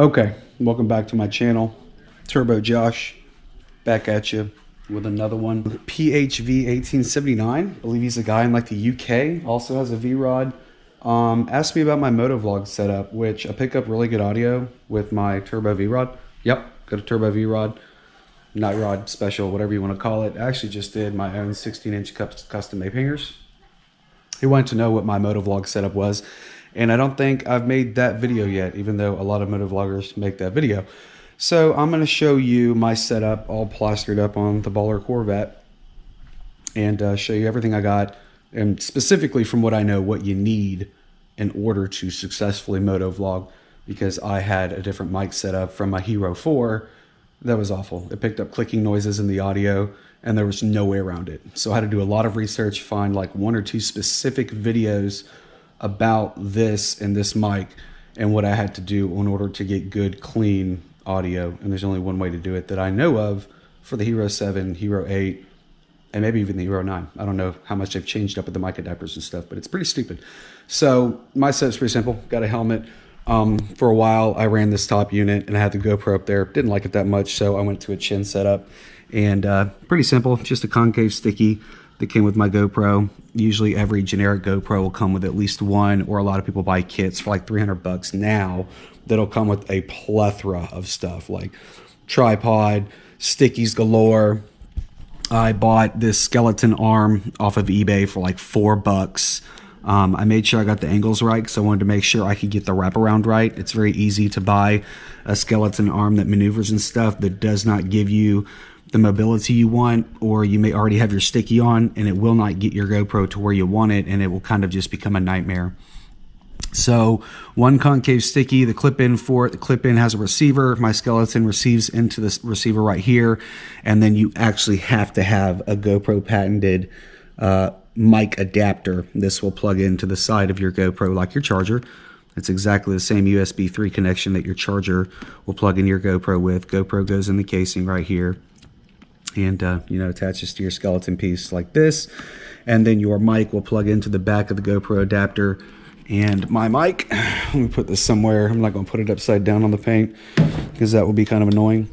Okay, welcome back to my channel. Turbo Josh, back at you with another one. PHV 1879, I believe he's a guy in like the UK, also has a V-Rod. Asked me about my Motovlog setup, which I pick up really good audio with my Turbo V-Rod. Yep, got a Turbo V-Rod, night rod special, whatever you want to call it. I actually just did my own 16-inch custom made hangers. He wanted to know what my Motovlog setup was, and I don't think I've made that video yet, even though a lot of motovloggers make that video. So I'm going to show you my setup all plastered up on the Baller Corvette and show you everything I got, and specifically from what I know, what you need in order to successfully motovlog, because I had a different mic setup from my Hero 4 that was awful. It picked up clicking noises in the audio, and there was no way around it. So I had to do a lot of research, find like 1 or 2 specific videos about this and this mic and what I had to do in order to get good, clean audio. And there's only one way to do it that I know of for the Hero 7, Hero 8, and maybe even the Hero 9. I don't know how much they've changed up with the mic adapters and stuff, but it's pretty stupid. So my setup's pretty simple. Got a helmet. For a while, I ran this top unit and I had the GoPro up there. Didn't like it that much, so I went to a chin setup. And pretty simple, just a concave sticky that came with my GoPro. Usually every generic GoPro will come with at least one, or a lot of people buy kits for like 300 bucks now that'll come with a plethora of stuff like tripod, stickies galore. I bought this skeleton arm off of eBay for like $4. I made sure I got the angles right because I wanted to make sure I could get the wraparound right. It's very easy to buy a skeleton arm that maneuvers and stuff that does not give you the mobility you want, or you may already have your sticky on and it will not get your GoPro to where you want it, and it will kind of just become a nightmare. So one concave sticky, the clip-in for it, the clip-in has a receiver. My skeleton receives into this receiver right here, and then you actually have to have a GoPro patented mic adapter. This will plug into the side of your GoPro like your charger. It's exactly the same USB 3 connection that your charger will plug in your GoPro with. GoPro goes in the casing right here and attaches to your skeleton piece like this, and then your mic will plug into the back of the GoPro adapter. And my mic, let me put this somewhere. I'm not going to put it upside down on the paint because that will be kind of annoying.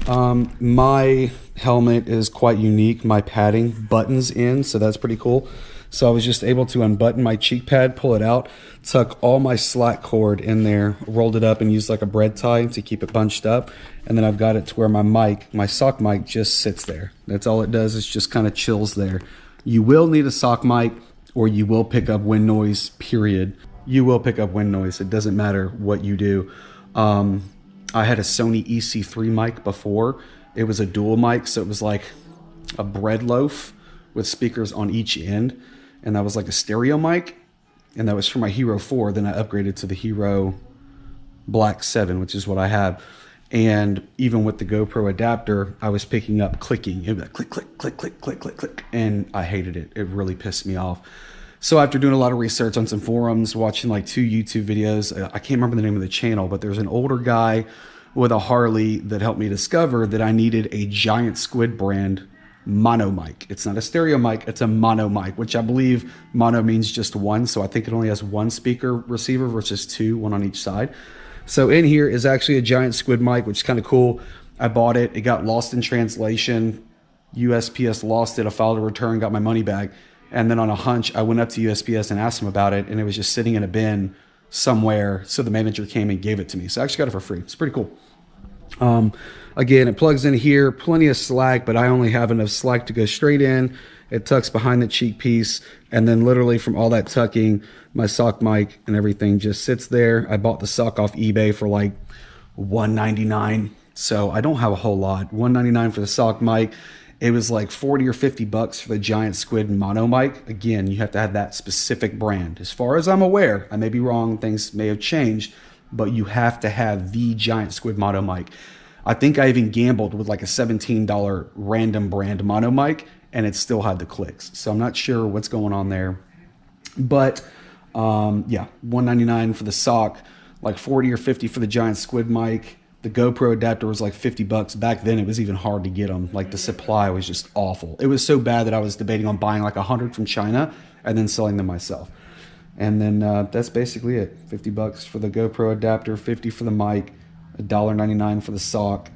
My helmet is quite unique. My padding buttons in, so that's pretty cool. So I was just able to unbutton my cheek pad, pull it out, tuck all my slack cord in there, rolled it up and used like a bread tie to keep it bunched up. And then I've got it to where my mic, my sock mic, just sits there. That's all it does, is just kind of chills there. You will need a sock mic, or you will pick up wind noise, period. You will pick up wind noise. It doesn't matter what you do. I had a Sony EC3 mic before. It was a dual mic, so it was like a bread loaf with speakers on each end. And that was like a stereo mic. And that was for my Hero 4. Then I upgraded to the Hero Black 7, which is what I have. And even with the GoPro adapter, I was picking up clicking. It would be like click, click, click, click, click, click, click. And I hated it. It really pissed me off. So after doing a lot of research on some forums, watching like 2 YouTube videos, I can't remember the name of the channel, but there's an older guy with a Harley that helped me discover that I needed a Giant Squid brand mono mic. It's not a stereo mic, it's a mono mic, which I believe mono means just one. So I think it only has 1 speaker receiver versus 2, 1 on each side. So in here is actually a Giant Squid mic, which is kind of cool. I bought it. It got lost in translation. USPS lost it. I filed a return, got my money back. And then on a hunch, I went up to USPS and asked them about it, and it was just sitting in a bin somewhere. So the manager came and gave it to me. So I actually got it for free. It's pretty cool. Again, it plugs in here, plenty of slack, but I only have enough slack to go straight in. It tucks behind the cheek piece, and then literally from all that tucking, my sock mic and everything just sits there. I bought the sock off eBay for like $1.99, so I don't have a whole lot. $1.99 for the sock mic. It was like 40 or 50 bucks for the Giant Squid mono mic. Again, you have to have that specific brand. As far as I'm aware, I may be wrong, things may have changed, but you have to have the Giant Squid mono mic. I think I even gambled with like a $17 random brand mono mic, and it still had the clicks. So I'm not sure what's going on there. But yeah, $1.99 for the sock, like 40 or 50 for the Giant Squid mic. The GoPro adapter was like 50 bucks. Back then, it was even hard to get them. Like the supply was just awful. It was so bad that I was debating on buying like 100 from China and then selling them myself. And then that's basically it. 50 bucks for the GoPro adapter, 50 for the mic, $1.99 for the sock.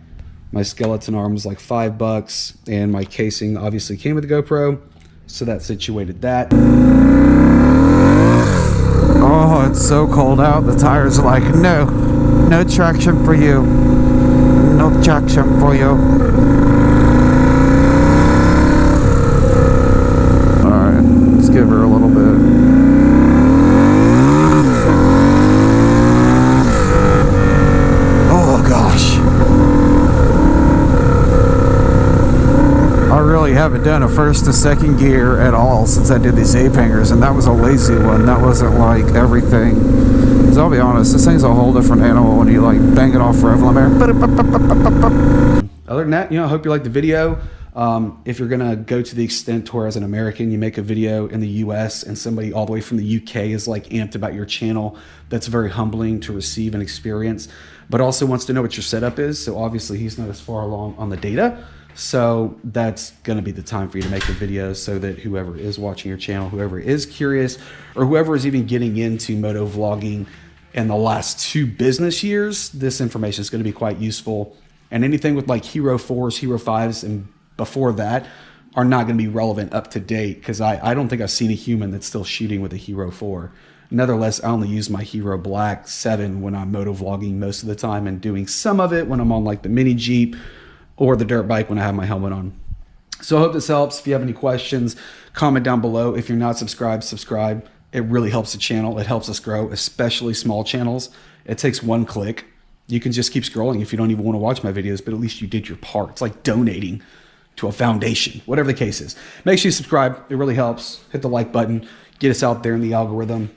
My skeleton arm was like $5, and my casing obviously came with the GoPro, so that situated that. Oh, it's so cold out. The tires are like, no traction for you. No traction for you. Alright, let's give her a little bit. Oh gosh. I really haven't done a first to second gear at all since I did these ape hangers, and that was a lazy one. That wasn't like everything. Because I'll be honest, this thing's a whole different animal when you like bang it off forever. Other than that, I hope you liked the video. If you're gonna go to the extent to where as an American you make a video in the US and somebody all the way from the UK is like amped about your channel, that's very humbling to receive and experience, but also wants to know what your setup is. So obviously he's not as far along on the data. So that's going to be the time for you to make a video so that whoever is watching your channel, whoever is curious, or whoever is even getting into moto vlogging in the last 2 business years, this information is going to be quite useful. And anything with like Hero 4s, Hero 5s, and before that are not going to be relevant up to date, because I don't think I've seen a human that's still shooting with a Hero 4. Nevertheless, I only use my Hero Black 7 when I'm moto vlogging most of the time, and doing some of it when I'm on like the mini Jeep or the dirt bike when I have my helmet on. So I hope this helps. If you have any questions, comment down below. If you're not subscribed, subscribe. It really helps the channel. It helps us grow, especially small channels. It takes 1 click. You can just keep scrolling if you don't even want to watch my videos, but at least you did your part. It's like donating to a foundation, whatever the case is. Make sure you subscribe. It really helps. Hit the like button. Get us out there in the algorithm.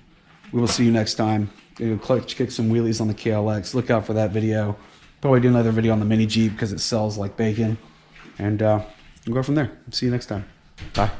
We will see you next time. Kick some wheelies on the KLX. Look out for that video. Probably do another video on the mini Jeep because it sells like bacon. And we'll go from there. See you next time. Bye.